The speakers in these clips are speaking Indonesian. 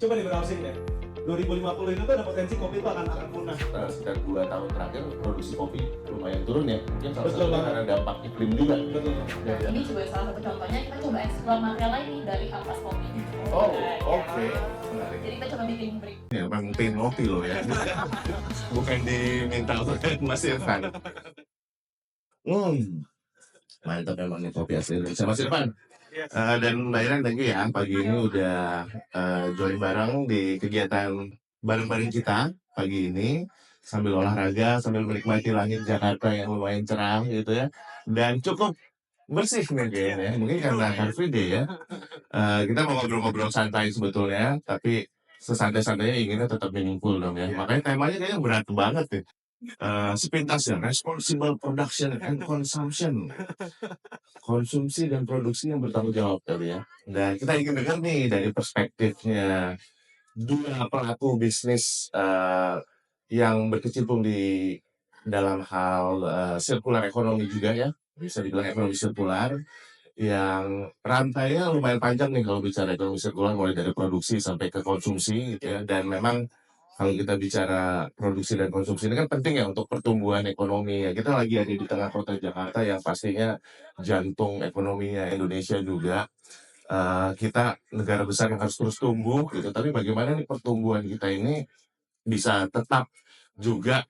Coba di browsing deh. 2050 itu tuh ada potensi kopi itu akan punah. Sekitar 2 tahun terakhir produksi kopi lumayan turun ya. Mungkin salah Betul satunya banget. karena dampak iklim juga. Betul. Ya, ya. Ini juga salah satu contohnya, kita coba eksplor material lain nih dari ampas kopi. Oh, Nah, oke. ya. Menarik. Jadi kita coba bikin break. Ya, memang tim ngopi loh ya. Bukan diminta oleh Mas Irfan. Mantap memang nih kopi asli Indonesia. Mas Irfan, Yes. dan Mbak Iren, thank you ya. Pagi ini udah join bareng di kegiatan bareng-bareng kita pagi ini. Sambil olahraga, sambil menikmati langit Jakarta yang lumayan cerah gitu ya. Dan cukup bersih nih kayaknya ya. Mungkin karena Car Free Day ya. Kita mau ngobrol-ngobrol santai sebetulnya, tapi sesantai-santainya inginnya tetap meaningful dong ya. Makanya temanya kayaknya berat banget nih. Sepintas ya, responsible production and consumption. Konsumsi dan produksi yang bertanggung jawab kali ya. Dan kita ingin dengar nih dari perspektifnya dua pelaku bisnis yang berkecimpung di dalam hal sirkular ekonomi juga ya. Bisa dibilang ekonomi sirkular yang rantainya lumayan panjang nih kalau bicara ekonomi sirkular, mulai dari produksi sampai ke konsumsi gitu ya. Dan memang kalau kita bicara produksi dan konsumsi ini kan penting ya untuk pertumbuhan ekonomi ya. Kita lagi ada di tengah kota Jakarta yang pastinya jantung ekonominya Indonesia juga. Kita negara besar yang harus terus tumbuh gitu. Tapi bagaimana nih pertumbuhan kita ini bisa tetap juga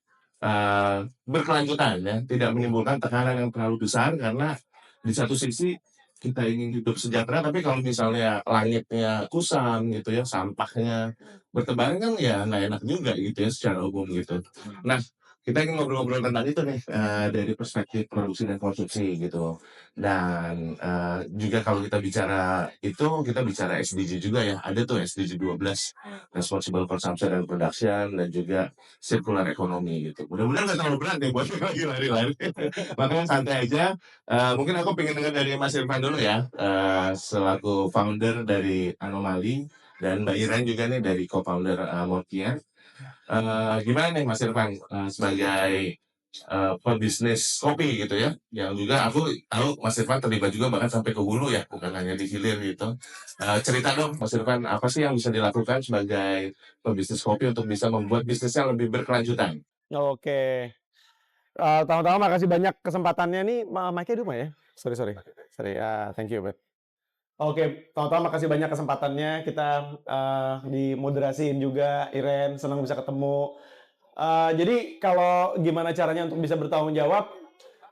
berkelanjutan ya, tidak menimbulkan tekanan yang terlalu besar, karena di satu sisi kita ingin hidup sejahtera, tapi kalau misalnya langitnya kusam gitu ya, sampahnya bertebaran kan ya nggak enak juga gitu ya secara umum gitu. Nah, kita ingin ngobrol-ngobrol tentang itu nih dari perspektif produksi dan konsumsi gitu. Dan juga kalau kita bicara itu, kita bicara SDG juga ya. Ada tuh SDG 12, Responsible Consumption and Production, dan juga Circular Economy gitu. Mudah-mudahan nggak terlalu berat ya buat lagi lari-lari. Makanya santai aja. Mungkin aku pengen dengar dari Mas Irfan dulu ya, selaku founder dari Anomali, dan Mbak Iren juga nih dari co-founder Morkia. Gimana nih Mas Irfan sebagai pebisnis kopi gitu ya, yang juga aku tahu Mas Irfan terlibat juga bahkan sampai ke hulu ya, bukan hanya di hilir gitu. Cerita dong Mas Irfan, apa sih yang bisa dilakukan sebagai pebisnis kopi untuk bisa membuat bisnisnya lebih berkelanjutan? Oke. Tama-tama makasih banyak kesempatannya nih. Mic-nya di rumah ya? Sorry. Thank you, Bet. Oke, tama-tama makasih banyak kesempatannya. Kita dimoderasiin juga, Iren. Senang bisa ketemu. Jadi kalau gimana caranya untuk bisa bertanggung jawab,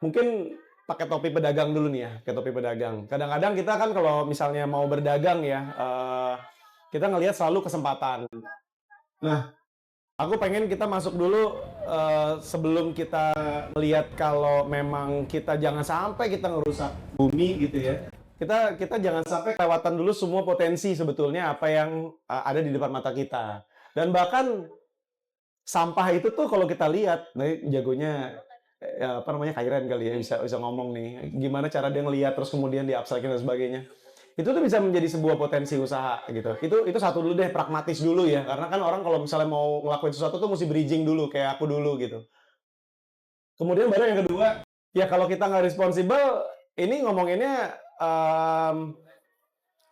mungkin pakai topi pedagang dulu nih ya, pakai topi pedagang. Kadang-kadang kita kan kalau misalnya mau berdagang ya, kita ngelihat selalu kesempatan. Nah, aku pengen kita masuk dulu sebelum kita melihat kalau memang kita jangan sampai kita ngerusak bumi gitu ya. Kita jangan sampai kelewatan dulu semua potensi sebetulnya apa yang ada di depan mata kita. Dan bahkan sampah itu tuh kalau kita lihat, nah jagonya apa namanya Kairen kali ya bisa ngomong nih. Gimana cara dia ngelihat terus kemudian di-upcycling dan sebagainya. Itu tuh bisa menjadi sebuah potensi usaha gitu. Itu satu dulu deh, pragmatis dulu ya. Karena kan orang kalau misalnya mau ngelakuin sesuatu tuh mesti bridging dulu kayak aku dulu gitu. Kemudian baru yang kedua, ya kalau kita nggak responsible, ini ngomonginnya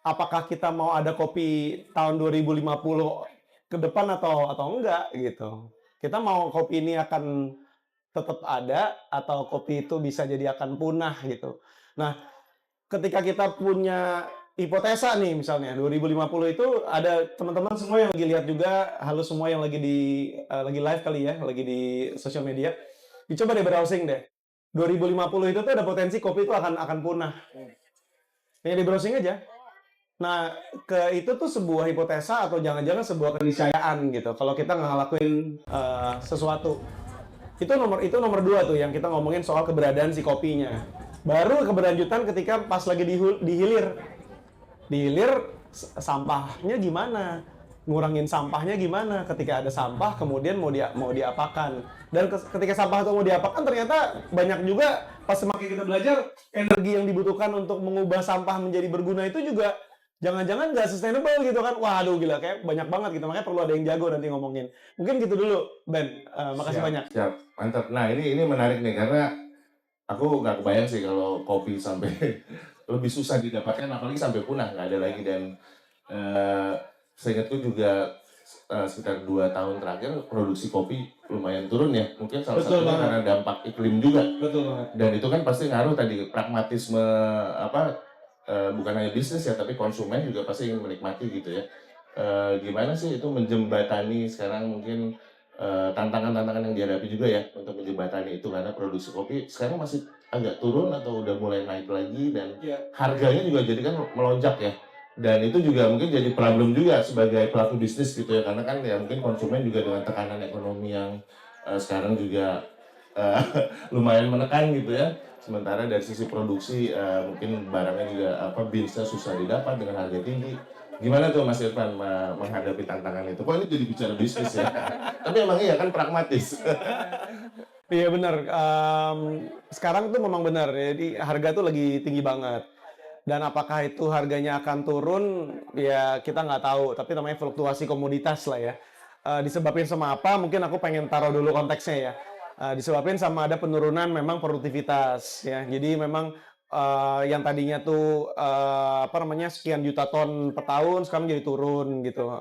apakah kita mau ada kopi tahun 2050 ke depan atau enggak gitu. Kita mau kopi ini akan tetap ada atau kopi itu bisa jadi akan punah gitu. Nah, ketika kita punya hipotesa nih misalnya 2050 itu ada teman-teman semua yang lagi lihat juga, halo semua yang lagi lagi live kali ya, lagi di sosial media. Dicoba deh browsing deh. 2050 itu tuh ada potensi kopi itu akan punah. Ya di browsing aja. Nah, itu tuh sebuah hipotesa atau jangan-jangan sebuah keniscayaan gitu. Kalau kita nggak ngelakuin sesuatu, itu nomor dua tuh yang kita ngomongin soal keberadaan si kopinya. Baru keberlanjutan ketika pas lagi di hilir sampahnya gimana? Ngurangin sampahnya gimana? Ketika ada sampah, kemudian mau diapakan? Dan ketika sampah itu mau diapakan, ternyata banyak juga pas semakin kita belajar energi yang dibutuhkan untuk mengubah sampah menjadi berguna itu juga jangan-jangan nggak sustainable gitu kan. Waduh gila, kayak banyak banget gitu. Makanya perlu ada yang jago nanti ngomongin. Mungkin gitu dulu, Ben. Makasih banyak. Siap, mantap. Nah ini menarik nih, karena aku nggak kebayang sih kalau kopi sampai lebih susah didapatkan, apalagi sampai punah, nggak ada lagi. Dan seingatku juga sekitar 2 tahun terakhir produksi kopi lumayan turun ya. Mungkin salah Betul satunya banget. karena dampak iklim juga. Betul banget. Dan itu kan pasti ngaruh tadi pragmatisme bukan hanya bisnis ya, tapi konsumen juga pasti ingin menikmati gitu ya. Gimana sih itu menjembatani sekarang mungkin tantangan-tantangan yang dihadapi juga ya untuk menjembatani itu karena produksi kopi sekarang masih agak turun atau udah mulai naik lagi dan Iya. harganya juga jadi kan melonjak ya. Dan itu juga mungkin jadi problem juga sebagai pelaku bisnis gitu ya, karena kan ya mungkin konsumen juga dengan tekanan ekonomi yang sekarang juga eh, lumayan menekan gitu ya. Sementara dari sisi produksi mungkin barangnya juga binsnya susah didapat dengan harga tinggi. Gimana tuh Mas Irfan menghadapi tantangan itu? Kok ini jadi bicara bisnis ya? Tapi emang iya kan pragmatis. Iya benar. Sekarang tuh memang benar. Jadi harga tuh lagi tinggi banget. Dan apakah itu harganya akan turun? Ya kita nggak tahu. Tapi namanya fluktuasi komoditas lah ya. Disebabin sama apa? Mungkin aku pengen taruh dulu konteksnya ya. Disebabin sama ada penurunan memang produktivitas ya. Jadi memang yang tadinya tuh apa namanya sekian juta ton per tahun sekarang jadi turun gitu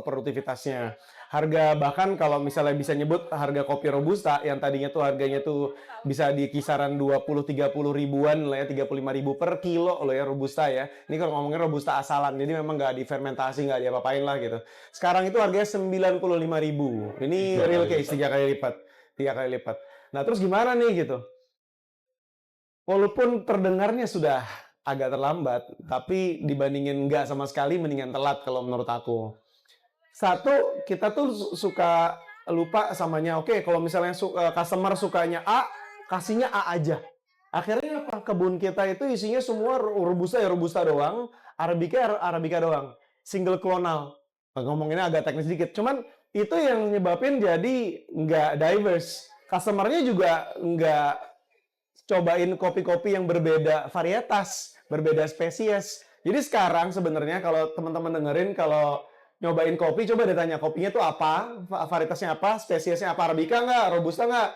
produktivitasnya. Harga bahkan kalau misalnya bisa nyebut harga kopi robusta yang tadinya tuh harganya tuh bisa di kisaran 20-30 ribuan lah ya, 35.000 per kilo loh ya robusta ya. Ini kalau ngomongin robusta asalan, jadi memang nggak difermentasi, nggak diapa-apain lah gitu. Sekarang itu harganya 95.000. Ini real case 3 kali lipat, 3 kali lipat. Nah terus gimana nih gitu? Walaupun terdengarnya sudah agak terlambat, tapi dibandingin nggak sama sekali mendingan telat kalau menurut aku. Satu, kita tuh suka lupa samanya, oke kalau misalnya customer sukanya A, kasihnya A aja. Akhirnya apa? Kebun kita itu isinya semua robusta ya robusta doang, arabica ya arabica doang. Single klonal. Ngomonginnya agak teknis dikit, cuman itu yang nyebabin jadi nggak diverse. Customer-nya juga nggak cobain kopi-kopi yang berbeda varietas, berbeda spesies. Jadi sekarang sebenarnya kalau teman-teman dengerin kalau nyobain kopi, coba deh tanya kopinya tuh apa, varietasnya apa, spesiesnya apa, Arabica nggak, Robusta nggak,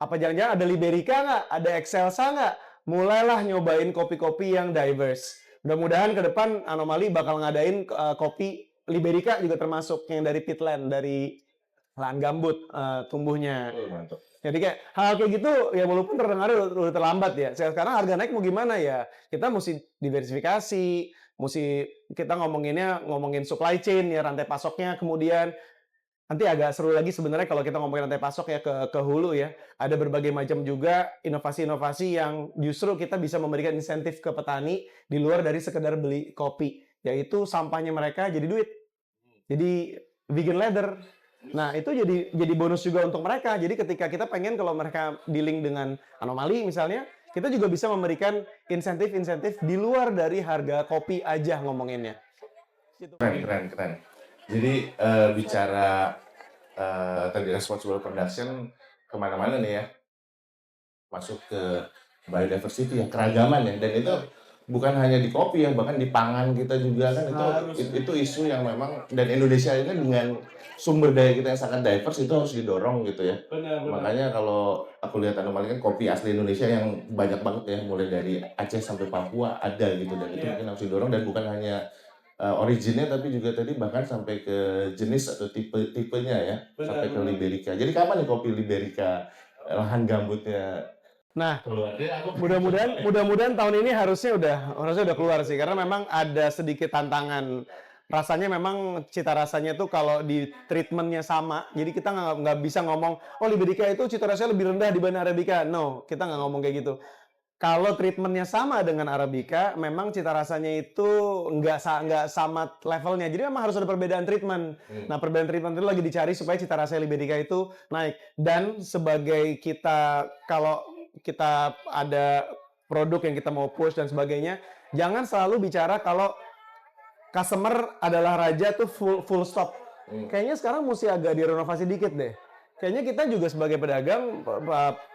apa jangan-jangan ada Liberica nggak, ada Excelsa nggak. Mulailah nyobain kopi-kopi yang diverse. Mudah-mudahan ke depan Anomali bakal ngadain kopi Liberica juga termasuk yang dari peatland, dari lahan gambut tumbuhnya. Mantap. Jadi kayak hal kayak gitu ya walaupun terdengar udah terlambat ya. Sekarang harga naik mau gimana ya? Kita mesti diversifikasi, mesti kita ngomongin supply chain ya rantai pasoknya. Kemudian nanti agak seru lagi sebenarnya kalau kita ngomongin rantai pasok ya ke hulu ya. Ada berbagai macam juga inovasi-inovasi yang justru kita bisa memberikan insentif ke petani di luar dari sekedar beli kopi, yaitu sampahnya mereka jadi duit. Jadi vegan leather. Nah, itu jadi bonus juga untuk mereka. Jadi ketika kita pengen kalau mereka dealing dengan Anomali misalnya, kita juga bisa memberikan insentif-insentif di luar dari harga kopi aja ngomonginnya. Keren. Jadi bicara tadi responsible production kemana-mana nih ya, masuk ke biodiversity ya, keragaman ya, dan itu bukan hanya di kopi ya, bahkan di pangan kita juga kan itu isu yang memang, dan Indonesia ini dengan sumber daya kita yang sangat diverse itu harus didorong gitu ya. Benar. Makanya kalau aku lihat Anomali kan kopi asli Indonesia yang banyak banget ya, mulai dari Aceh sampai Papua ada gitu, dan itu mungkin harus didorong, dan bukan hanya originnya tapi juga tadi bahkan sampai ke jenis atau tipenya ya, sampai ke Liberica. Jadi kapan nih kopi Liberica lahan gambutnya? Nah, Keluar. mudah-mudahan tahun ini harusnya udah keluar sih, karena memang ada sedikit tantangan. Rasanya memang cita rasanya tuh kalau di treatmentnya sama, jadi kita nggak bisa ngomong, oh Liberica itu cita rasanya lebih rendah dibanding Arabica. No, kita nggak ngomong kayak gitu. Kalau treatmentnya sama dengan Arabica, memang cita rasanya itu nggak sama levelnya. Jadi memang harus ada perbedaan treatment. Nah, perbedaan treatment itu lagi dicari supaya cita rasa Liberica itu naik. Dan sebagai kita, kalau kita ada produk yang kita mau push dan sebagainya, jangan selalu bicara kalau customer adalah raja tuh full stop. Kayaknya sekarang mesti agak direnovasi dikit deh. Kayaknya kita juga sebagai pedagang,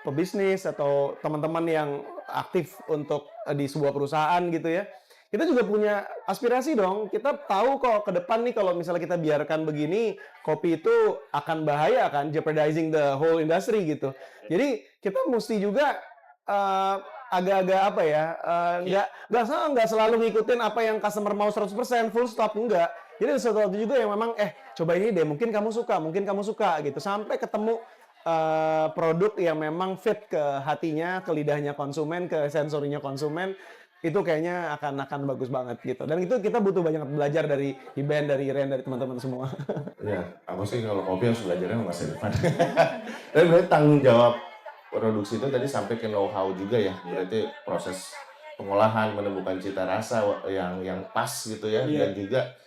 pebisnis atau teman-teman yang aktif untuk di sebuah perusahaan gitu ya, kita juga punya aspirasi dong. Kita tahu kok ke depan nih kalau misalnya kita biarkan begini, kopi itu akan bahaya kan, jeopardizing the whole industry gitu. Jadi kita mesti juga agak-agak apa ya, nggak selalu ngikutin apa yang customer mau 100% full stop, enggak. Jadi ada sesuatu juga yang memang, coba ini deh, mungkin kamu suka gitu. Sampai ketemu produk yang memang fit ke hatinya, ke lidahnya konsumen, ke sensorinya konsumen, itu kayaknya akan bagus banget gitu. Dan itu kita butuh banyak belajar dari Iben, dari Iren, dari teman-teman semua. Ya, aku sih kalau kopi harus belajarnya sama Mas Irfan. Tapi berarti tanggung jawab produksi itu tadi sampai ke know-how juga ya. Berarti proses pengolahan, menemukan cita rasa yang pas gitu ya, dan juga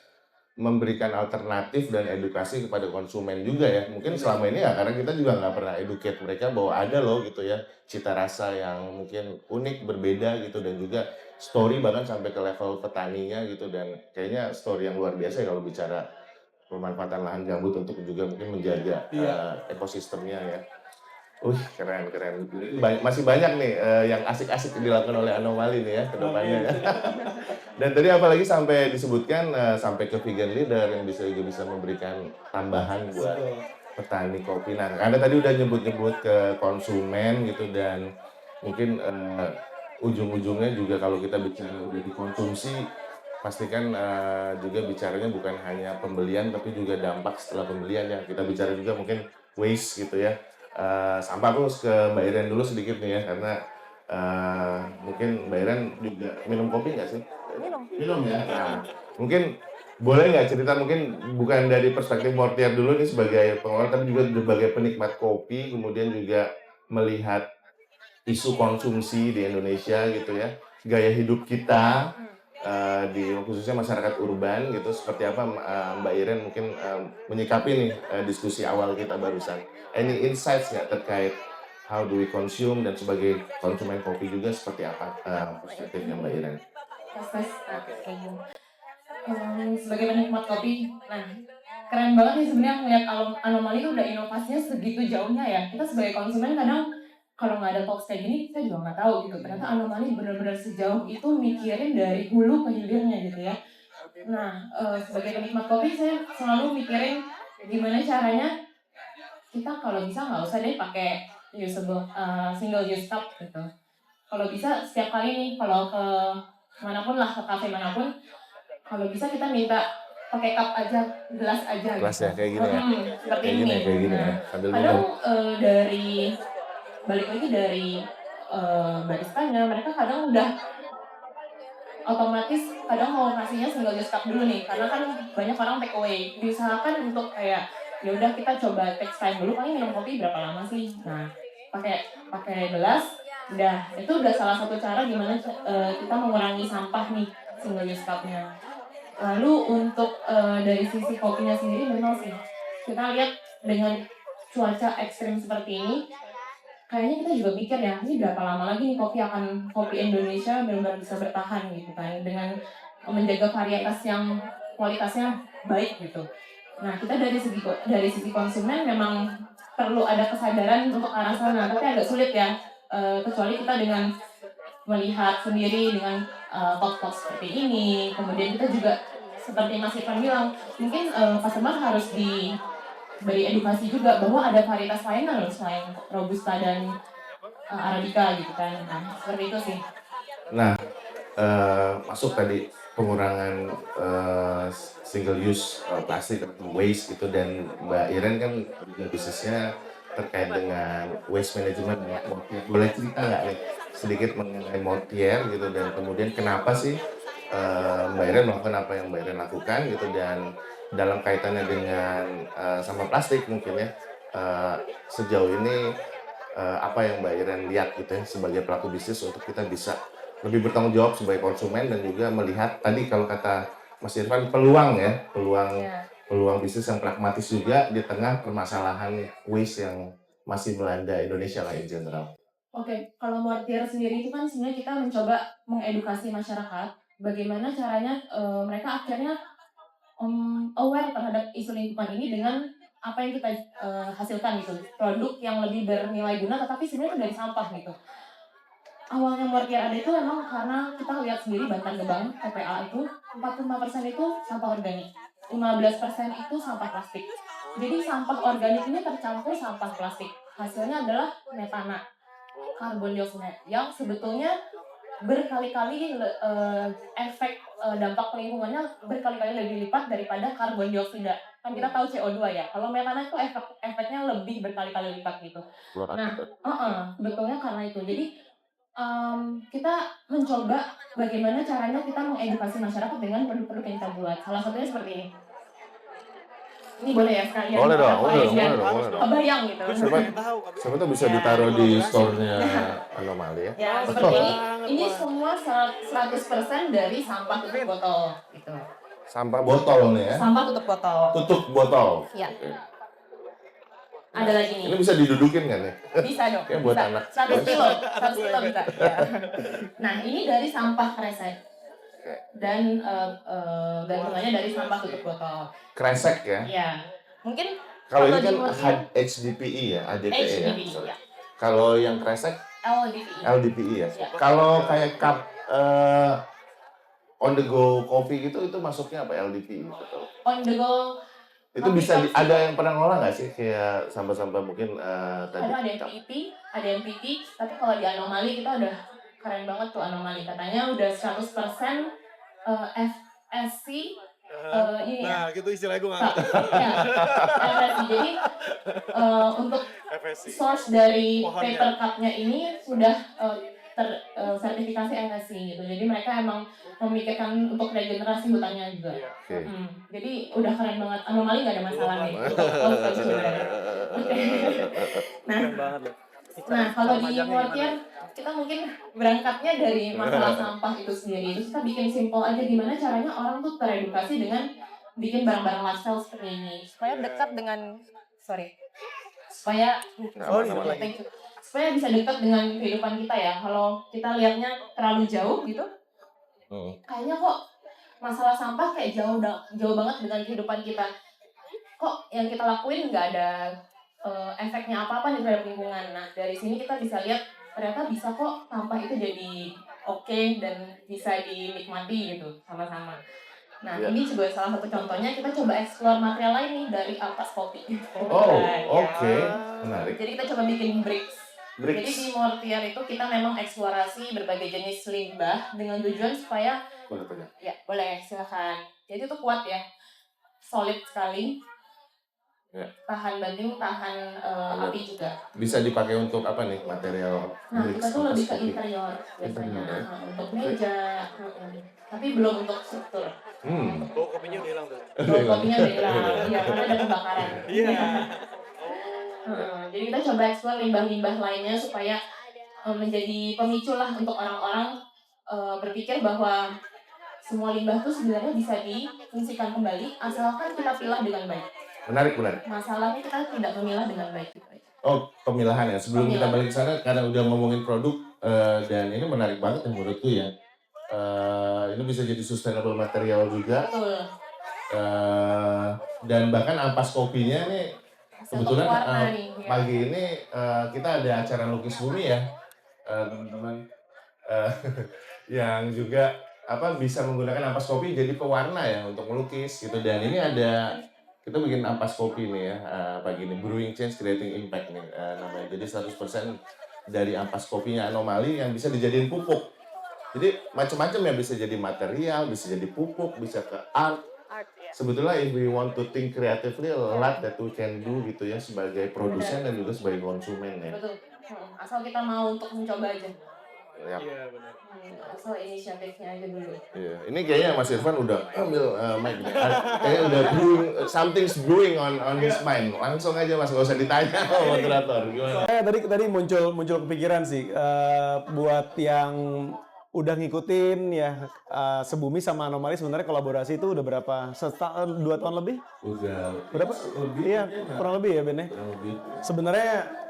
memberikan alternatif dan edukasi kepada konsumen juga ya. Mungkin selama ini ya karena kita juga nggak pernah educate mereka bahwa ada loh gitu ya cita rasa yang mungkin unik, berbeda gitu, dan juga story bahkan sampai ke level petaninya gitu, dan kayaknya story yang luar biasa ya kalau bicara pemanfaatan lahan gambut untuk juga mungkin menjaga ekosistemnya ya. Keren keren. Masih banyak nih yang asik-asik dilakukan oleh Anomali nih ya ke depannya ya. Dan tadi apalagi sampai disebutkan sampai ke vegan leader yang juga bisa memberikan tambahan buat petani kopi. Nah, Anda tadi udah nyebut-nyebut ke konsumen gitu, dan mungkin ujung-ujungnya juga kalau kita bicara udah dikonsumsi, pastikan juga bicaranya bukan hanya pembelian tapi juga dampak setelah pembelian ya. Kita bicara juga mungkin waste gitu ya. Sampah aku ke Mbak Iren dulu sedikit nih ya, karena mungkin Mbak Iren juga minum kopi nggak sih? Minum ya. Nah, mungkin boleh nggak cerita mungkin bukan dari perspektif Mortier dulu nih sebagai pengelola, tapi juga sebagai penikmat kopi, kemudian juga melihat isu konsumsi di Indonesia gitu ya, gaya hidup kita di khususnya masyarakat urban gitu, seperti apa Mbak Iren mungkin menyikapi nih diskusi awal kita barusan. Any insights nggak terkait how do we consume, dan sebagai konsumen kopi juga seperti apa perspektifnya Mbak Iren? Proses sebagai penikmat kopi, nah keren banget nih sebenarnya ngeliat Anomali itu udah inovasinya segitu jauhnya ya. Kita sebagai konsumen kadang kalau nggak ada talks kayak gini kita juga nggak tahu gitu. Ternyata Anomali benar-benar sejauh itu mikirin dari hulu ke hilirnya gitu ya. Nah, sebagai penikmat kopi saya selalu mikirin gimana caranya kita kalau bisa nggak usah deh pakai single use cup gitu. Kalau bisa setiap kali nih kalau ke manapun lah, ke kafe manapun, kalau bisa kita minta pakai cup aja, gelas aja Kelas gitu. ya kayak gini ya. Seperti Kayak gini ini. ya, kayak gini Nah, ya. Sambil kadang minum. dari balik lagi dari baristanya, mereka kadang udah otomatis kadang mau kasihnya single use cup dulu nih, karena kan banyak orang take away. Diusahakan untuk kayak ya udah kita coba take time dulu, paling minum kopi berapa lama sih? Nah, pakai gelas, itu udah salah satu cara gimana kita mengurangi sampah nih single use cup-nya. Lalu untuk dari sisi kopinya sendiri memang sih kita lihat dengan cuaca ekstrim seperti ini, kayaknya kita juga mikir ya, ini berapa lama lagi nih kopi Indonesia benar-benar bisa bertahan gitu kan, dengan menjaga varietas yang kualitasnya baik gitu. Nah, kita dari sisi konsumen memang perlu ada kesadaran untuk arah sana, tapi agak sulit ya, kecuali kita dengan melihat sendiri dengan talk-talk seperti ini. Kemudian kita juga seperti Mas Irfan bilang, mungkin customer harus diberi edukasi juga bahwa ada varietas lain loh selain Robusta dan Arabica gitu kan. Nah, seperti itu sih. Nah, masuk tadi pengurangan single use plastik atau waste gitu, dan Mbak Iren kan juga bisnisnya terkait dengan waste management ya. Boleh cerita nggak nih sedikit mengenai Mortier gitu, dan kemudian kenapa sih Mbak Iren melakukan apa yang Mbak Iren lakukan gitu, dan dalam kaitannya dengan sampah plastik mungkin ya, sejauh ini apa yang Mbak Iren lihat gitu ya sebagai pelaku bisnis untuk kita bisa lebih bertanggung jawab sebagai konsumen, dan juga melihat tadi kalau kata Mas Irfan peluang ya, peluang bisnis yang pragmatis juga di tengah permasalahan waste yang masih melanda Indonesia lah in general. Oke, kalau Mortier sendiri itu kan sebenarnya kita mencoba mengedukasi masyarakat bagaimana caranya mereka akhirnya aware terhadap isu lingkungan ini dengan apa yang kita hasilkan gitu, produk yang lebih bernilai guna tetapi sebenarnya dari sampah gitu. Awalnya Mortier ada itu memang karena kita lihat sendiri Bantar Gebang TPA itu 45% itu sampah organik, 15% itu sampah plastik. Jadi sampah organik ini tercampur sampah plastik. Hasilnya adalah metana, karbon dioksida yang sebetulnya berkali-kali efek dampak lingkungannya berkali-kali lebih lipat daripada karbon dioksida. Kan kita tahu CO2 ya. Kalau metana itu efeknya lebih berkali-kali lipat gitu. Nah, betulnya karena itu. Jadi kita mencoba bagaimana caranya kita mengedukasi masyarakat dengan produk-produk yang kita buat. Salah satunya seperti ini. Ini boleh ya sekalian? Boleh dong, boleh boleh dong. kebayang gitu. Siapa tuh bisa ditaruh di store-nya Anomali ya? Ya, seperti ini. Ini semua 100% dari sampah tutup botol gitu. Sampah botol nih ya? Sampah tutup botol. Tutup botol. Iya. Oke. Ada lagi nih. Ini bisa didudukin kan nih? Bisa dong. Kayak buat bisa. anak. 100 kilo bisa. Ya. Nah, ini dari sampah kresek. Dan gantungannya dari sampah tutup botol. Kresek ya? Iya. Mungkin Kalau ini di kan Mortier, HDPE ya, ADPE ya. HDPE, Sorry. ya. Kalau yang kresek LDPE. LDPE ya. Ya. Kalau kayak cup on the go coffee gitu itu masuknya apa LDPE gitu? On the go. Itu bisa ada yang pernah ngolah nggak sih kayak sampah-sampah mungkin tadi? Ada yang PET, ada yang PT, tapi kalau di Anomali kita udah keren banget tuh Anomali. Katanya udah 100% FSC ini ya. Nah, gitu istilah gue nggak. Ya, FSC. Jadi untuk source dari Pohonnya. paper cup-nya ini sudah sertifikasi FSC gitu. Jadi mereka emang memikirkan untuk regenerasi hutannya juga. Oke. Jadi udah keren banget. Anomali nggak ada masalah nih. Oke. Nah, Keren banget loh. Nah, kalau di Pajangnya Mortier, kita mungkin berangkatnya dari masalah sampah itu sendiri. Terus kita bikin simple aja gimana caranya orang tuh teredukasi dengan bikin barang-barang lifestyle seperti ini. Supaya dekat dengan, supaya thank you. Supaya bisa dekat dengan kehidupan kita ya. Kalau kita lihatnya terlalu jauh gitu, kayaknya kok masalah sampah kayak jauh banget dengan kehidupan kita. Kok yang kita lakuin nggak ada efeknya apa-apa nih terhadap lingkungan. Nah, dari sini kita bisa lihat ternyata bisa kok sampah itu jadi oke dan bisa dinikmati gitu sama-sama. Nah, ini juga salah satu contohnya kita coba explore material lain nih dari ampas kopi. Oke. Menarik. Jadi kita coba bikin bricks. Jadi di Mortier itu kita memang eksplorasi berbagai jenis limbah dengan tujuan supaya boleh silakan. Jadi itu kuat ya, solid sekali. Ya. Tahan banting, tahan api juga. Bisa dipakai untuk apa nih material? Nah, kita tuh lebih ke kopi? interior biasanya. Interior, ya. Untuk meja, tapi belum untuk struktur. Bau kopinya udah hilang tuh. Kopinya udah hilang, ya karena ada pembakaran. Iya. Jadi kita coba eksplor limbah-limbah lainnya supaya menjadi pemicu lah untuk orang-orang berpikir bahwa semua limbah tuh sebenarnya bisa difungsikan kembali asalkan kita pilah dengan baik. Menarik. Masalahnya kita tidak memilah dengan baik. Oh, pemilahan ya. Sebelum kita balik ke sana, karena udah ngomongin produk dan ini menarik banget menurutku ya. Ini bisa jadi sustainable material juga. Betul. Dan bahkan ampas kopinya nih kebetulan warna pagi ini kita ada acara lukis bumi ya, teman-teman, yang juga bisa menggunakan ampas kopi jadi pewarna ya untuk melukis gitu. Dan ini ada kita bikin ampas kopi nih ya pagi ini, Brewing Change Creating Impact nih namanya. Jadi 100% dari ampas kopinya Anomali yang bisa dijadiin pupuk. Jadi macam-macam ya, bisa jadi material, bisa jadi pupuk, bisa ke art. Sebetulnya if we want to think creatively, a lot that we can do gitu ya sebagai produsen dan juga sebagai konsumen ya. Betul. Asal kita mau untuk mencoba aja. Ya. Iya, benar. Asal inisiatifnya aja dulu. Iya. Ini kayaknya Mas Irfan udah ambil mic nih. Kayaknya udah brewing, something's brewing on his mind. Langsung aja Mas, nggak usah ditanya sama moderator. Gimana? Tadi muncul kepikiran sih buat yang udah ngikutin ya Sebumi sama Anomali sebenarnya kolaborasi itu udah berapa? 2 tahun lebih? Udah Berapa? lebih. Iya, kurang lebih ya Ben ya. Kurang lebih. Sebenarnya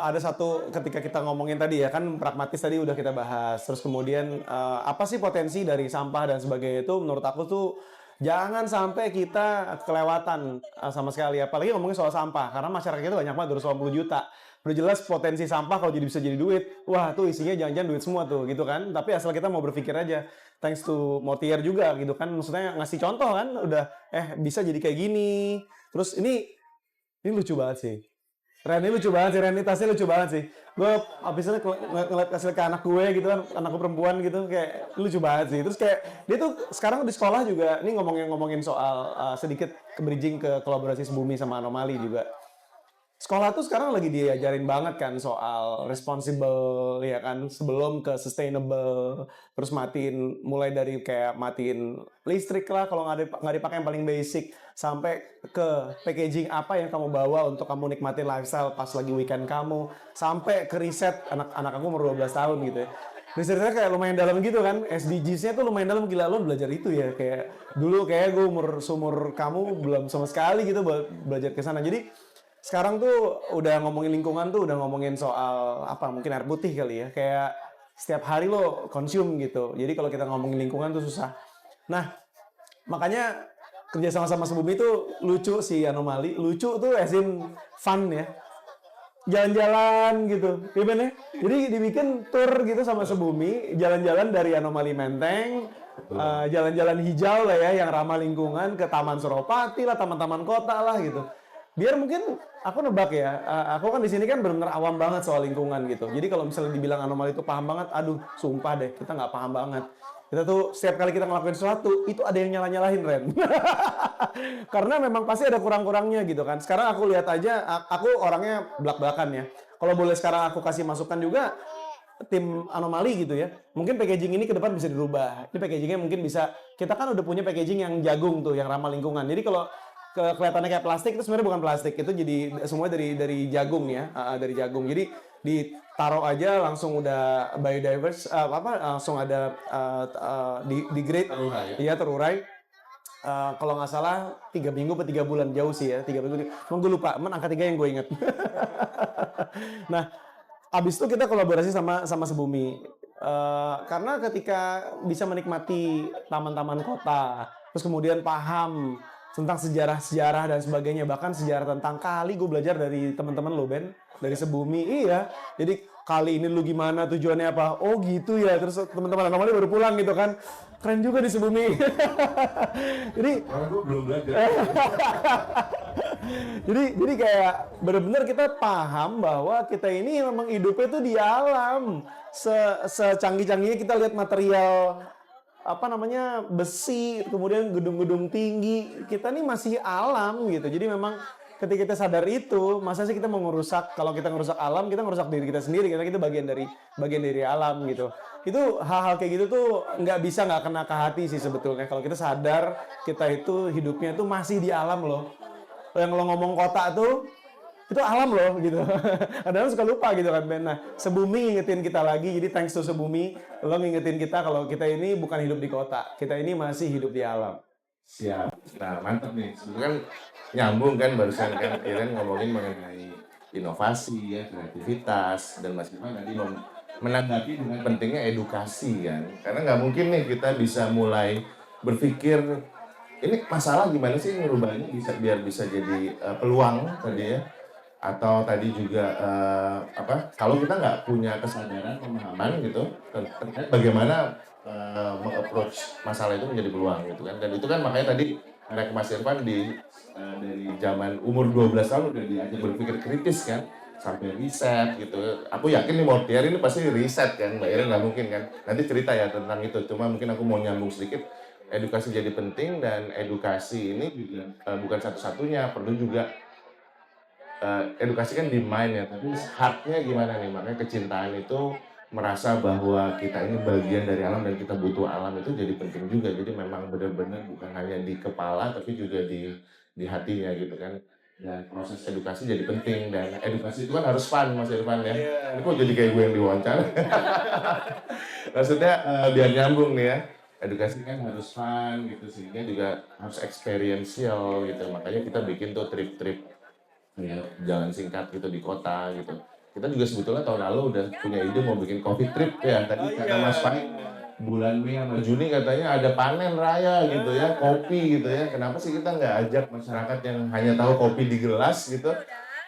ada satu ketika kita ngomongin tadi ya kan pragmatis tadi udah kita bahas. Terus kemudian apa sih potensi dari sampah dan sebagainya itu menurut aku tuh jangan sampai kita kelewatan sama sekali, apalagi ngomongin soal sampah karena masyarakat kita banyak banget, 280 juta. Udah jelas potensi sampah kalau bisa jadi duit, wah tuh isinya jangan-jangan duit semua tuh gitu kan. Tapi asal kita mau berpikir aja, thanks to Mortier juga gitu kan, maksudnya ngasih contoh kan, udah bisa jadi kayak gini. Terus ini lucu banget sih. Ren ini lucu banget sih, Ren ini tasnya lucu banget sih. Gue abisnya ngeliat kasih ke anak gue gitu kan, anakku perempuan gitu, kayak lucu banget sih. Terus kayak dia tuh sekarang di sekolah juga, ini ngomongin soal sedikit ke-bridging ke kolaborasi Sebumi sama Anomali juga. Sekolah tuh sekarang lagi diajarin banget kan soal responsible ya kan, sebelum ke sustainable, terus mulai dari kayak matiin listrik lah kalau nggak dipakai yang paling basic, sampai ke packaging apa yang kamu bawa untuk kamu nikmatin lifestyle pas lagi weekend kamu, sampai ke riset anak aku umur 12 tahun gitu ya. Risetnya kayak lumayan dalam gitu kan, SDGs-nya tuh lumayan dalam, gila lo belajar itu ya, kayak dulu kayak gue seumur kamu belum sama sekali gitu belajar ke sana. Jadi sekarang tuh udah ngomongin lingkungan tuh udah ngomongin soal apa, mungkin air putih kali ya, kayak setiap hari lo konsum gitu. Jadi kalau kita ngomongin lingkungan tuh susah. Nah, makanya kerja sama-sama Sebumi itu lucu sih, Anomali. Lucu tuh as in fun ya. Jalan-jalan gitu, ya Ben ya? Jadi dibikin tour gitu sama Sebumi, jalan-jalan dari Anomali Menteng, jalan-jalan hijau lah ya, yang ramah lingkungan, ke Taman Suropati lah, taman-taman kota lah gitu. Biar mungkin aku nebak ya, aku kan di sini kan benar-benar awam banget soal lingkungan gitu. Jadi kalau misalnya dibilang Anomali itu paham banget, aduh sumpah deh, kita nggak paham banget. Kita tuh setiap kali kita ngelakuin sesuatu, itu ada yang nyalah-nyalahin, Ren. Karena memang pasti ada kurang-kurangnya gitu kan. Sekarang aku lihat aja, aku orangnya belak-belakan ya. Kalau boleh sekarang aku kasih masukan juga, tim Anomali gitu ya. Mungkin packaging ini ke depan bisa dirubah. Ini packagingnya mungkin bisa, kita kan udah punya packaging yang jagung tuh, yang ramah lingkungan. Jadi kalau kelihatannya kayak plastik, itu sebenarnya bukan plastik, itu jadi semua dari jagung ya, dari jagung. Jadi ditaruh aja langsung udah biodiverse, langsung ada di grade, iya terurai. Kalau nggak salah 3 minggu atau 3 bulan, jauh sih ya, 3 minggu. Cuma gue lupa, angka 3 yang gue inget. Nah, abis itu kita kolaborasi sama Sebumi. Karena ketika bisa menikmati taman-taman kota, terus kemudian paham tentang sejarah-sejarah dan sebagainya, bahkan sejarah tentang kali gue belajar dari teman-teman lo Ben, dari Sebumi. Iya, jadi kali ini lu gimana, tujuannya apa, oh gitu ya, terus teman-teman Anomali baru pulang gitu kan, keren juga di Sebumi. Jadi gue belum belajar. jadi kayak benar-benar kita paham bahwa kita ini memang hidupnya tuh di alam. Secanggih-canggihnya kita lihat material apa namanya, besi, kemudian gedung-gedung tinggi, kita nih masih alam gitu. Jadi memang ketika kita sadar itu, masa sih kita mau ngerusak? Kalau kita ngerusak alam, kita ngerusak diri kita sendiri, karena kita bagian dari alam gitu. Itu hal-hal kayak gitu tuh nggak kena ke hati sih sebetulnya. Kalau kita sadar kita itu hidupnya tuh masih di alam loh. Yang lo ngomong kota tuh itu alam loh gitu. Kadang suka lupa gitu kan Ben. Nah, Sebumi ngingetin kita lagi. Jadi thanks to Sebumi, lo ngingetin kita kalau kita ini bukan hidup di kota, kita ini masih hidup di alam. Siap. Nah, mantap nih. Sebenarnya kan nyambung kan, barusan kan Iren ngomongin mengenai inovasi ya, kreativitas, dan Mas Ivan tadi menanggapi dengan pentingnya edukasi kan. Karena nggak mungkin nih kita bisa mulai berpikir ini masalah gimana sih ngerubahnya biar bisa jadi peluang tadi ya. Atau tadi juga kalau kita nggak punya kesadaran, pemahaman gitu terkait bagaimana meng-approach masalah itu menjadi peluang gitu kan. Dan itu kan makanya tadi ada Mas Irfan dari zaman umur 12 tahun udah diajak berpikir kritis kan, sampai riset gitu. Aku yakin nih Mortier ini pasti riset kan, Mbak Iren nggak mungkin kan. Nanti cerita ya tentang itu, cuma mungkin aku mau nyambung sedikit. Edukasi jadi penting, dan edukasi ini juga bukan satu-satunya, perlu juga edukasi kan di mind ya, tapi heart-nya gimana nih? Makanya kecintaan itu merasa bahwa kita ini bagian dari alam dan kita butuh alam, itu jadi penting juga. Jadi memang benar-benar bukan hanya di kepala tapi juga di hatinya gitu kan. Dan proses edukasi jadi penting, dan edukasi itu kan harus fun Mas Irfan ya. Ini kok jadi kayak gue yang diwawancara. Maksudnya biar nyambung nih ya. Edukasi kan harus fun gitu, sehingga juga harus experiential gitu. Makanya kita bikin tuh trip-trip ya, jalan singkat gitu di kota gitu. Kita juga sebetulnya tahun lalu udah punya ide mau bikin coffee trip ya. Tadi kata Mas Fahim, bulan Mei sama Juni katanya ada panen raya gitu ya, kopi gitu ya. Kenapa sih kita nggak ajak masyarakat yang hanya tahu kopi di gelas gitu?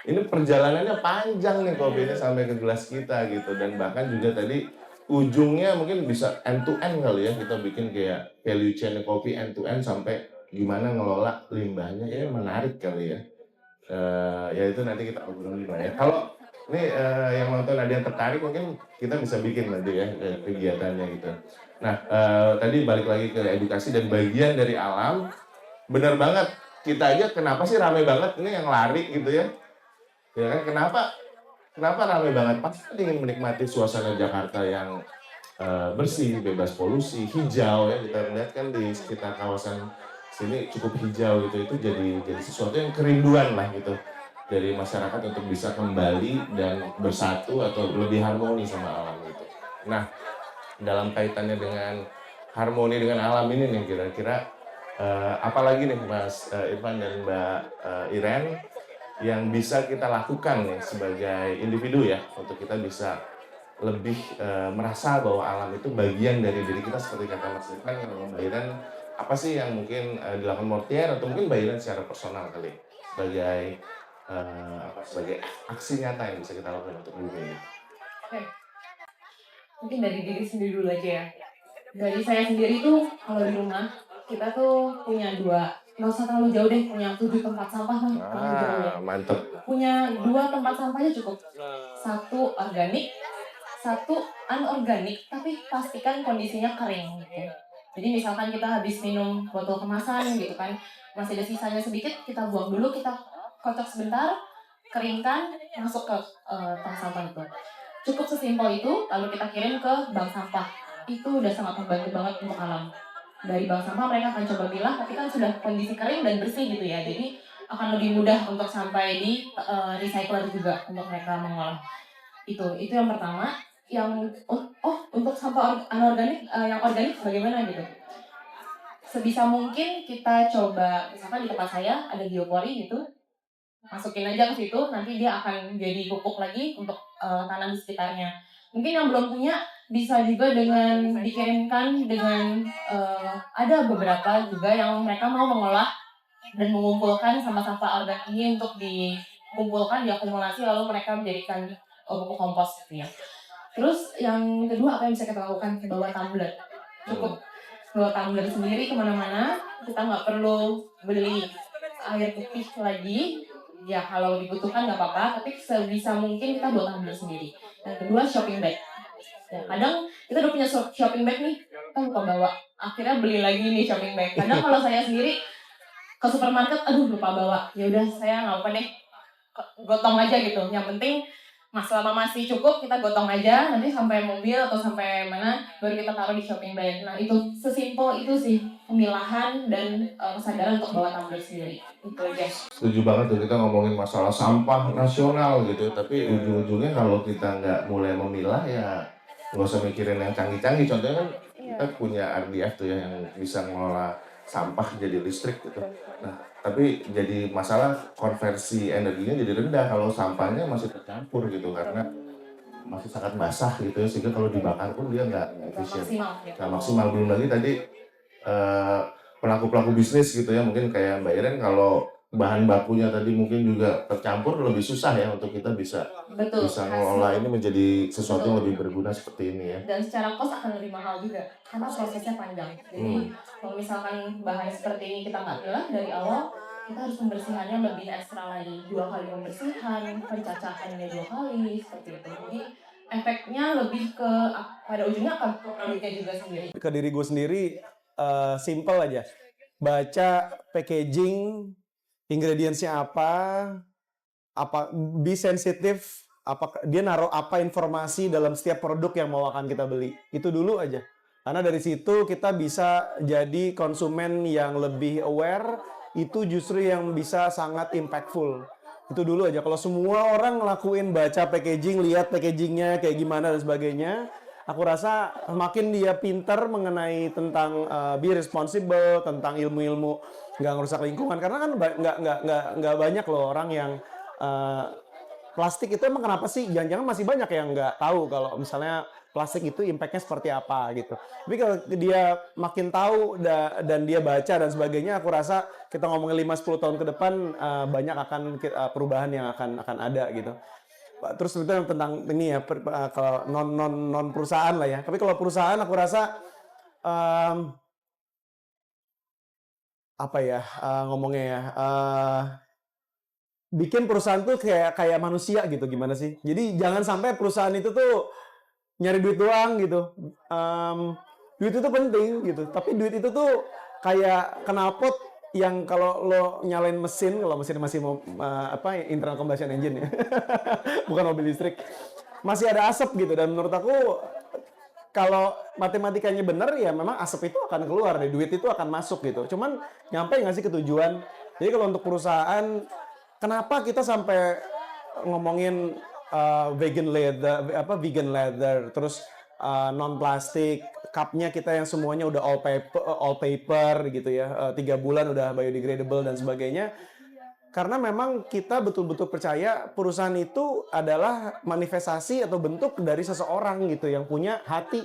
Ini perjalanannya panjang nih kopinya sampai ke gelas kita gitu. Dan bahkan juga tadi ujungnya mungkin bisa end to end kali ya, kita bikin kayak value chain kopi end to end sampai gimana ngelola limbahnya. Ini menarik kali ya. Ya itu nanti kita obrolin lah ya. Kalau ini yang nonton ada yang tertarik mungkin kita bisa bikin nanti ya kegiatannya gitu. Nah, tadi balik lagi ke edukasi dan bagian dari alam, benar banget. Kita aja kenapa sih rame banget ini yang lari gitu ya? Ya kan kenapa rame banget? Pasti ingin menikmati suasana Jakarta yang bersih, bebas polusi, hijau ya. Kita lihat kan di sekitar kawasan sini cukup hijau gitu. Itu jadi sesuatu yang kerinduan lah gitu dari masyarakat untuk bisa kembali dan bersatu atau lebih harmoni sama alam gitu. Nah, dalam kaitannya dengan harmoni dengan alam ini nih kira-kira apalagi nih Mas Irfan dan Mbak Iren yang bisa kita lakukan nih sebagai individu ya untuk kita bisa lebih merasa bahwa alam itu bagian dari diri kita seperti kata Mas Irfan, kalau Mbak Iren apa sih yang mungkin dilakukan Mortier atau mungkin Mbak Iren secara personal kali sebagai sebagai aksi nyata yang bisa kita lakukan untuk bumi ini. Oke, mungkin dari diri sendiri dulu aja ya. Dari saya sendiri tuh kalau di rumah kita tuh punya nggak usah terlalu jauh deh, punya 7 tempat sampah lah, terlalu jauh ya. Mantep. Punya 2 tempat sampahnya cukup. 1 organik, 1 anorganik, tapi pastikan kondisinya kering gitu. Jadi misalkan kita habis minum botol kemasan gitu kan, masih ada sisanya sedikit, kita buang dulu, kita kocok sebentar, keringkan, masuk ke tong sampah itu. Cukup sesimpel itu, lalu kita kirim ke bank sampah. Itu udah sangat membantu banget untuk alam. Dari bank sampah mereka akan coba milah, tapi kan sudah kondisi kering dan bersih gitu ya. Jadi akan lebih mudah untuk sampai di recycler juga untuk mereka mengolah. Itu yang pertama. Yang untuk sampah anorganik, yang organik bagaimana gitu? Sebisa mungkin kita coba, misalkan di tempat saya ada biopori gitu, masukin aja ke situ, nanti dia akan jadi pupuk lagi untuk tanam di sekitarnya. Mungkin yang belum punya bisa juga dengan dikirimkan dengan ada beberapa juga yang mereka mau mengolah dan mengumpulkan sampah-sampah organik ini untuk dikumpulkan, diakumulasi, lalu mereka menjadikan pupuk kompos gitu ya. Terus yang kedua apa yang bisa kita lakukan? Bawa tumbler. Cukup bawa tumbler sendiri kemana-mana. Kita nggak perlu beli air putih lagi. Ya kalau dibutuhkan nggak apa-apa. Tapi sebisa mungkin kita bawa tumbler sendiri. Yang kedua shopping bag. Ya, kadang kita udah punya shopping bag nih, kita lupa bawa. Akhirnya beli lagi nih shopping bag. Kadang kalau saya sendiri ke supermarket, aduh lupa bawa. Ya udah saya nggak apa deh, gotong aja gitu. Yang penting selama masih cukup kita gotong aja, nanti sampai mobil atau sampai mana baru kita taruh di shopping bag. Nah itu sesimpel itu sih, pemilahan dan kesadaran untuk bawa tumbler sendiri. Itu aja. Setuju banget tuh kita ngomongin masalah sampah nasional gitu, tapi ujung-ujungnya kalau kita nggak mulai memilah ya nggak usah mikirin yang canggih-canggih. Contohnya kan kita punya RDF tuh ya yang bisa mengolah sampah jadi listrik gitu. Nah, tapi jadi masalah konversi energinya jadi rendah kalau sampahnya masih tercampur gitu karena masih sangat basah gitu ya, sehingga kalau dibakar pun dia nggak efisien. Nggak maksimal. Belum lagi tadi pelaku-pelaku bisnis gitu ya, mungkin kayak Mbak Iren kalau bahan bakunya tadi mungkin juga tercampur lebih susah ya untuk kita bisa mengelola ini menjadi sesuatu yang lebih berguna seperti ini ya. Dan secara kos akan lebih mahal juga karena prosesnya panjang. Jadi kalau misalkan bahan seperti ini kita nggak pilah dari awal, kita harus membersihkannya lebih ekstra lagi, 2 kali pembersihan, pencacahannya 2 kali seperti itu. Jadi efeknya lebih ke pada ujungnya akan ke produknya juga sendiri. Ke diri gue sendiri simple aja, baca packaging, ingredientsnya apa, be sensitif, dia naruh apa informasi dalam setiap produk yang mau akan kita beli. Itu dulu aja. Karena dari situ kita bisa jadi konsumen yang lebih aware, itu justru yang bisa sangat impactful. Itu dulu aja. Kalau semua orang ngelakuin baca packaging, lihat packagingnya kayak gimana dan sebagainya, aku rasa makin dia pintar mengenai tentang be responsible, tentang ilmu-ilmu nggak ngerusak lingkungan. Karena kan nggak banyak loh orang yang plastik itu emang kenapa sih? Jangan-jangan masih banyak yang nggak tahu kalau misalnya plastik itu impact-nya seperti apa gitu. Tapi kalau dia makin tahu dan dia baca dan sebagainya, aku rasa kita ngomongin 5-10 tahun ke depan banyak akan perubahan yang akan ada gitu. Terus itu tentang ini ya, kalau non perusahaan lah ya. Tapi kalau perusahaan aku rasa apa ya ngomongnya ya, bikin perusahaan tuh kayak manusia gitu, gimana sih? Jadi jangan sampai perusahaan itu tuh nyari duit doang gitu. Duit itu penting gitu, tapi duit itu tuh kayak knalpot yang kalau lo nyalain mesin, kalau mesin masih mau internal combustion engine ya, bukan mobil listrik, masih ada asap gitu. Dan menurut aku kalau matematikanya benar ya memang asap itu akan keluar deh, duit itu akan masuk gitu. Cuman nyampe nggak sih ke tujuan? Jadi kalau untuk perusahaan, kenapa kita sampai ngomongin vegan leather, terus non plastik, cupnya kita yang semuanya udah all paper gitu ya, 3 bulan udah biodegradable dan sebagainya. Karena memang kita betul-betul percaya perusahaan itu adalah manifestasi atau bentuk dari seseorang gitu yang punya hati,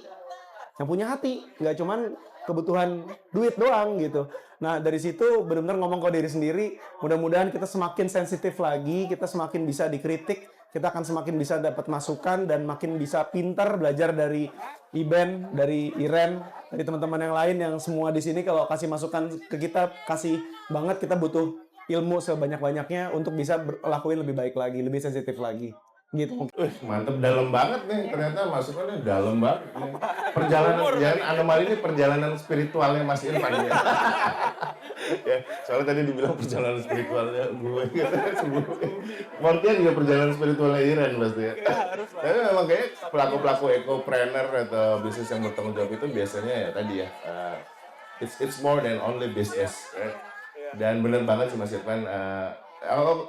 nggak cuman kebutuhan duit doang gitu. Nah dari situ benar-benar ngomong ke diri sendiri. Mudah-mudahan kita semakin sensitif lagi, kita semakin bisa dikritik, kita akan semakin bisa dapat masukan dan makin bisa pintar belajar dari Iben, dari Iren, dari teman-teman yang lain yang semua di sini kalau kasih masukan ke kita, kasih banget, kita butuh ilmu sebanyak-banyaknya untuk bisa lakuin lebih baik lagi, lebih sensitif lagi. Gitu. Mantep, dalam banget nih, ternyata masukannya dalam banget nih. Perjalanan anomali ini perjalanan spiritualnya Mas Irfan ya. Ya, soalnya tadi dibilang perjalanan spiritualnya gue gitu sebelumnya. Mortian juga perjalanan spiritualnya Iren pasti ya. Tapi memang kayak pelaku-pelaku ecopreneur atau bisnis yang bertanggung jawab itu biasanya ya tadi ya, it's more than only business, right? Dan bener banget sih Mas Irfan,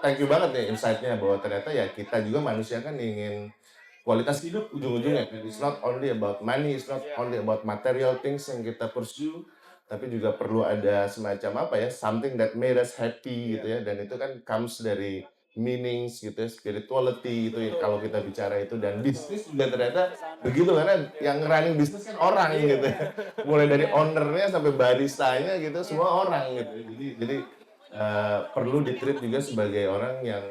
thank you banget nih insight-nya bahwa ternyata ya kita juga manusia kan ingin kualitas hidup ujung-ujungnya. It's not only about money, it's not only about material things yang kita pursue, tapi juga perlu ada semacam apa ya, something that made us happy gitu ya. Dan itu kan comes dari meanings gitu ya, spirituality itu ya, kalau kita bicara itu. Dan bisnis juga ternyata begitu, karena yang running bisnis kan orang gitu ya. Mulai dari ownernya sampai baristanya gitu, semua orang gitu. Jadi perlu di-treat juga sebagai orang yang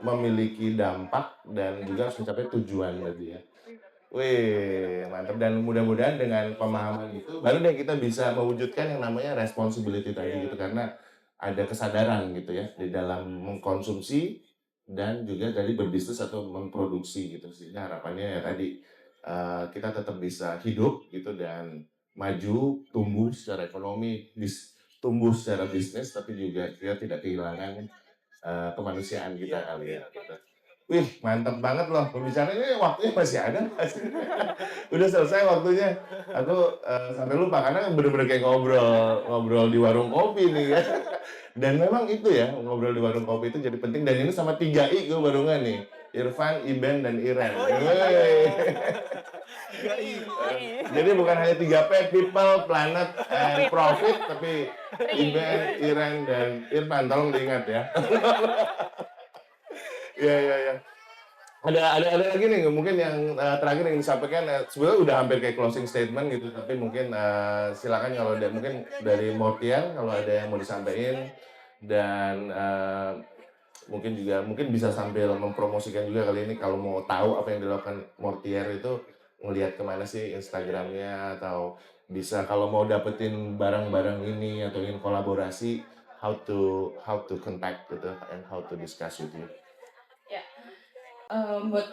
memiliki dampak dan juga harus mencapai tujuan tadi ya. Wih, mantap. Dan mudah-mudahan dengan pemahaman itu baru deh kita bisa mewujudkan yang namanya responsibility tadi gitu, karena ada kesadaran gitu ya di dalam mengkonsumsi dan juga dari berbisnis atau memproduksi gitu. Sehingga harapannya ya tadi kita tetap bisa hidup gitu dan maju, tumbuh secara ekonomi, tumbuh secara bisnis, tapi juga kita tidak kehilangan kemanusiaan kita kali ya. Wih, mantap banget loh pembicaranya, waktunya masih ada. Udah selesai waktunya. Aku sampai lupa karena bener-bener kayak ngobrol di warung kopi nih ya. Dan memang itu ya, ngobrol di warung kopi itu jadi penting. Dan ini sama 3I gue barengan nih, Irfan, Iben, dan Iren. Jadi bukan hanya 3P, people, planet, and profit, tapi Iben, Iren, dan Irfan. Tolong diingat ya. Iya. Ada lagi nih mungkin yang terakhir yang disampaikan, sebenarnya udah hampir kayak closing statement gitu, tapi mungkin silakan kalau ada mungkin dari Mortian kalau ada yang mau disampaikan, dan mungkin bisa sambil mempromosikan juga kali ini kalau mau tahu apa yang dilakukan Mortier itu ngelihat kemana sih Instagramnya, atau bisa kalau mau dapetin barang-barang ini atau ingin kolaborasi, how to contact gitu and how to discuss with you. Ya, buat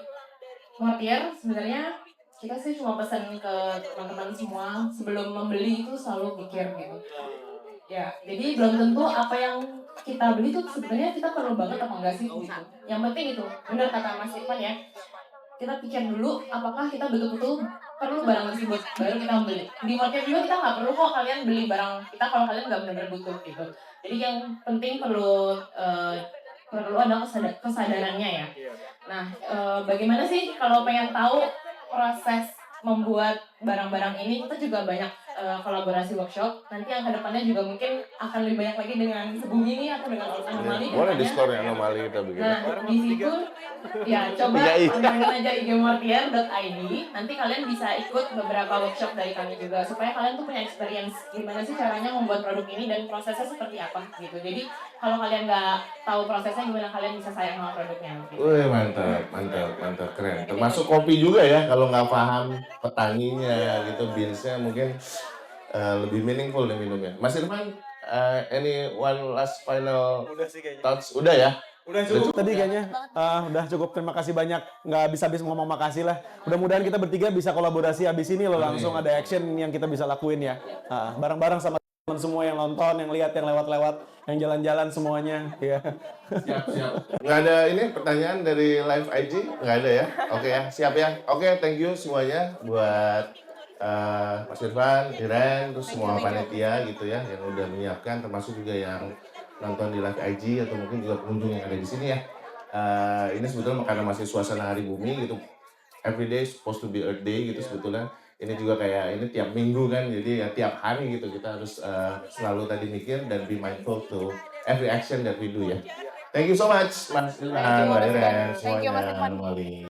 Mortier sebenarnya kita sih cuma pesan ke teman-teman semua sebelum membeli itu selalu pikir gitu. Ya, jadi belum tentu apa yang kita beli itu sebenarnya kita perlu banget apa enggak sih gitu. Yang penting itu, benar kata Mas Irfan ya, kita pikir dulu apakah kita betul-betul perlu barang tersebut baru kita beli. Di Mortier juga kita nggak perlu kok kalian beli barang kita kalau kalian nggak benar-benar butuh gitu. Jadi yang penting perlu ada kesadarannya ya. Nah, bagaimana sih kalau pengen tahu proses membuat barang-barang ini, kita juga banyak kolaborasi workshop. Nanti yang kedepannya juga mungkin akan lebih banyak lagi dengan Sebumi ini atau dengan Anomali. Boleh Discord yang Anomali kita bikin. Nah, di situ ya coba pantengin aja igmortier.id. Nanti kalian bisa ikut beberapa workshop dari kami juga supaya kalian tuh punya experience gimana sih caranya membuat produk ini dan prosesnya seperti apa gitu. Jadi kalau kalian nggak tahu prosesnya gimana, kalian bisa sayang sama produknya. Gitu. Wih, mantap, keren. Termasuk kopi juga ya, kalau nggak paham petaninya gitu, beansnya mungkin lebih meaningful nih minumnya. Mas Irfan, any one last final Udah sih kayaknya. thoughts? Udah ya? Udah cukup tadi kayaknya. Udah cukup. Terima kasih banyak. Nggak habis-habis ngomong makasih lah. Mudah-mudahan kita bertiga bisa kolaborasi habis ini loh, langsung ada action yang kita bisa lakuin ya. Bareng-bareng sama teman semua yang nonton, yang lihat, yang lewat-lewat, yang jalan-jalan semuanya. Ya. Siap. Nggak ada ini pertanyaan dari live IG? Nggak ada ya? Oke ya, siap ya. Oke, thank you semuanya buat Mas Irfan, Iren, terus semua panitia gitu ya yang udah menyiapkan, termasuk juga yang nonton di live IG atau mungkin juga pengunjung yang ada di sini ya. Ini sebetulnya karena masih suasana hari bumi gitu. Every day supposed to be Earth Day gitu sebetulnya. Ini juga kayak ini tiap minggu kan, jadi ya tiap hari gitu kita harus selalu tadi mikir dan be mindful to every action that we do ya. Thank you so much Mas Irfan, Mbak Iren, Thank you, Mas semuanya. Irfan. Mali.